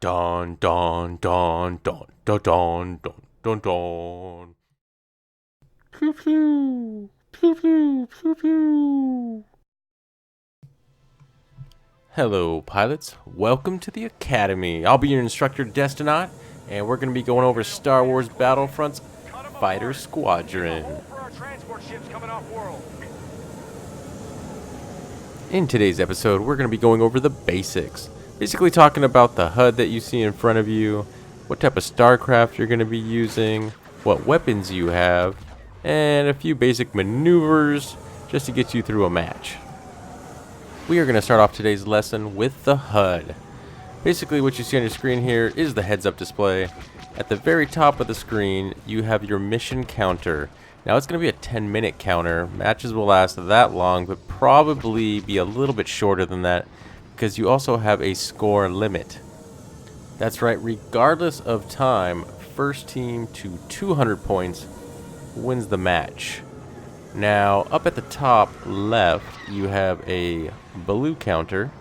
Don don don don don don don don don. Pew pew pew pew pew pew. Hello, pilots. Welcome to the Academy. I'll be your instructor, Destinaut, and we're going to be going over Star Wars Battlefront's Fighter Squadron. In today's episode, we're going to be going over the basics. Basically talking about the HUD that you see in front of you, what type of starcraft you're going to be using, what weapons you have, and a few basic maneuvers just to get you through a match. We are going to start off today's lesson with the HUD. Basically what you see on your screen here is the heads-up display. At the very top of the screen, you have your mission counter. Now it's going to be a 10-minute counter. Matches will last that long, but probably be a little bit shorter than that because you also have a score limit. That's right, regardless of time, first team to 200 points wins the match. Now, up at the top left, you have a blue counter.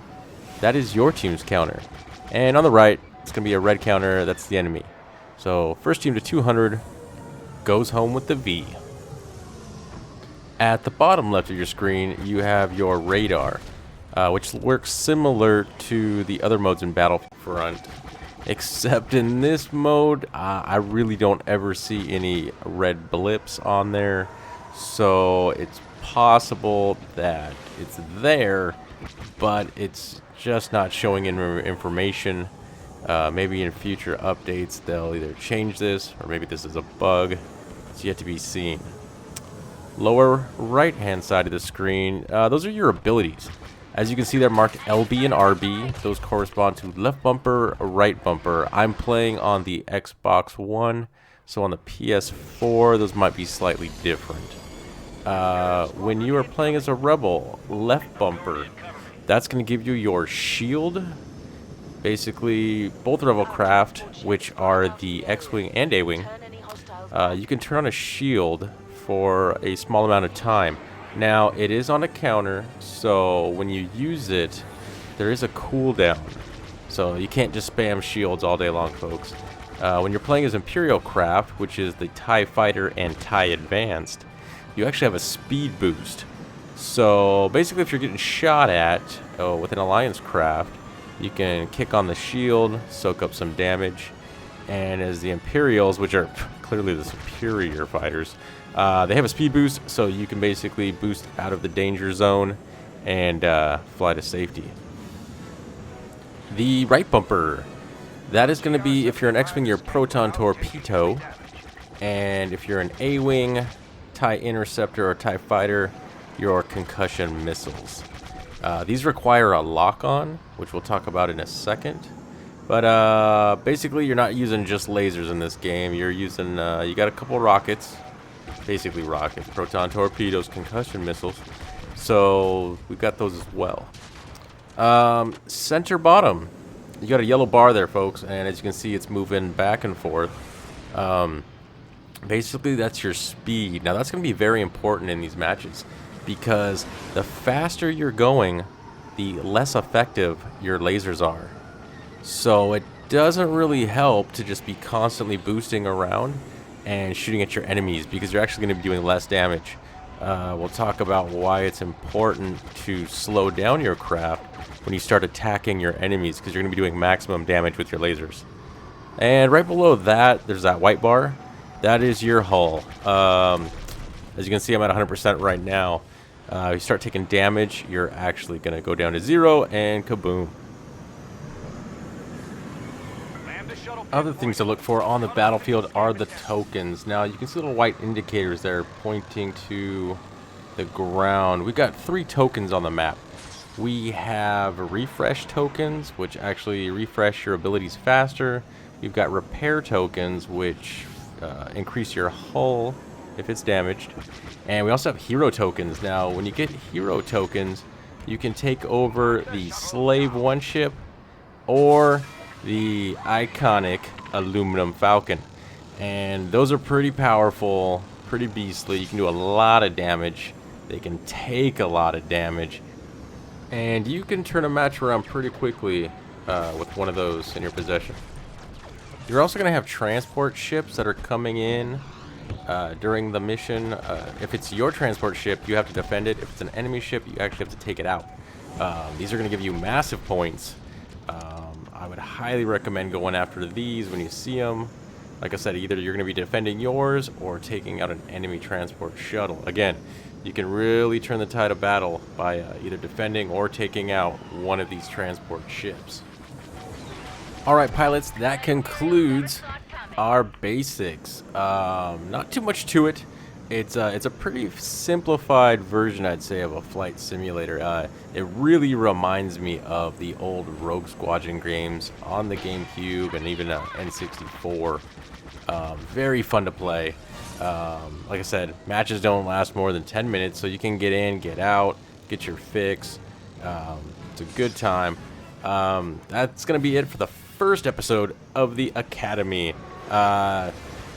That is your team's counter. And on the right, it's going to be a red counter. That's the enemy. So, first team to 200 goes home with the V. At the bottom left of your screen, you have your radar, which works similar to the other modes in Battlefront. Except in this mode, I really don't ever see any red blips on there. So it's possible that it's there, but it's just not showing information. Maybe in future updates they'll either change this, or maybe this is a bug. It's yet to be seen. Lower right hand side of the screen, those are your abilities. As you can see, they're marked LB and RB. Those correspond to left bumper, right bumper. I'm playing on the Xbox One, so on the PS4 those might be slightly different. When you are playing as a rebel, left bumper, that's going to give you your shield. Basically, both rebel craft, which are the X-Wing and A-Wing, you can turn on a shield for a small amount of time. Now, it is on a counter, so when you use it, there is a cooldown. So you can't just spam shields all day long, folks. When you're playing as Imperial craft, which is the TIE Fighter and TIE Advanced, you actually have a speed boost. So basically, if you're getting shot at with an Alliance craft, you can kick on the shield, soak up some damage, and as the Imperials, which are clearly the superior fighters, they have a speed boost, so you can basically boost out of the danger zone and fly to safety. The right bumper, that is going to be, if you're an X-Wing, your Proton Torpedo, and if you're an A-Wing, TIE Interceptor, or TIE Fighter, your Concussion Missiles. These require a lock-on, which we'll talk about in a second. But basically, you're not using just lasers in this game. You're using, you got a couple rockets. Basically rockets, proton torpedoes, concussion missiles. So we've got those as well. Center bottom, you got a yellow bar there, folks, and as you can see, it's moving back and forth. Basically, that's your speed. Now that's going to be very important in these matches because the faster you're going, the less effective your lasers are. So it doesn't really help to just be constantly boosting around and shooting at your enemies because you're actually going to be doing less damage. We'll talk about why it's important to slow down your craft when you start attacking your enemies because you're going to be doing maximum damage with your lasers. And right below that, there's that white bar. That is your hull. As you can see, I'm at 100% right now. You start taking damage, you're actually going to go down to 0 and kaboom. Other things to look for on the battlefield are the tokens. Now you can see little white indicators there pointing to the ground. We got 3 tokens on the map. We have refresh tokens, which actually refresh your abilities faster. We've got repair tokens, which increase your hull if it's damaged. And we also have hero tokens. Now when you get hero tokens, you can take over the Slave 1 ship or the iconic aluminum Falcon, and those are pretty powerful, pretty beastly. You can do a lot of damage, they can take a lot of damage, and you can turn a match around pretty quickly with one of those in your possession. You're also going to have transport ships that are coming in during the mission. If it's your transport ship, you have to defend it. If it's an enemy ship, you actually have to take it out. These are going to give you massive points. I would highly recommend going after these when you see them. Like I said, either you're going to be defending yours or taking out an enemy transport shuttle. Again, you can really turn the tide of battle by either defending or taking out one of these transport ships. Alright pilots, that concludes our basics. Not too much to it. It's a pretty simplified version, I'd say, of a flight simulator. It really reminds me of the old Rogue Squadron games on the GameCube and even N64. Very fun to play. Like I said, matches don't last more than 10 minutes, so you can get in, get out, get your fix. It's a good time. That's going to be it for the first episode of the Academy.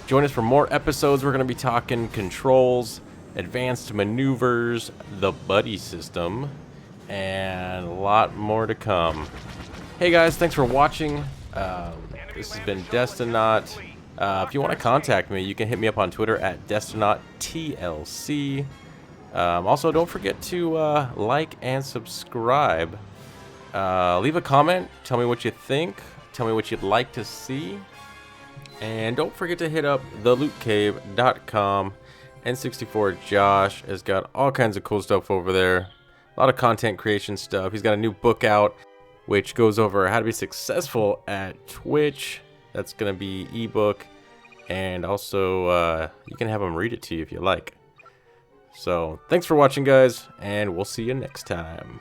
Join us for more episodes. We're going to be talking controls, advanced maneuvers, the buddy system, and a lot more to come. Hey guys, thanks for watching. This has been Destinaut. If you want to contact me, you can hit me up on Twitter at DestinatTLC. Also, don't forget to like and subscribe. Leave a comment. Tell me what you think. Tell me what you'd like to see. And don't forget to hit up thelootcave.com. N64 Josh has got all kinds of cool stuff over there. A lot of content creation stuff. He's got a new book out, which goes over how to be successful at Twitch. That's going to be ebook. And also, you can have him read it to you if you like. So, thanks for watching, guys, and we'll see you next time.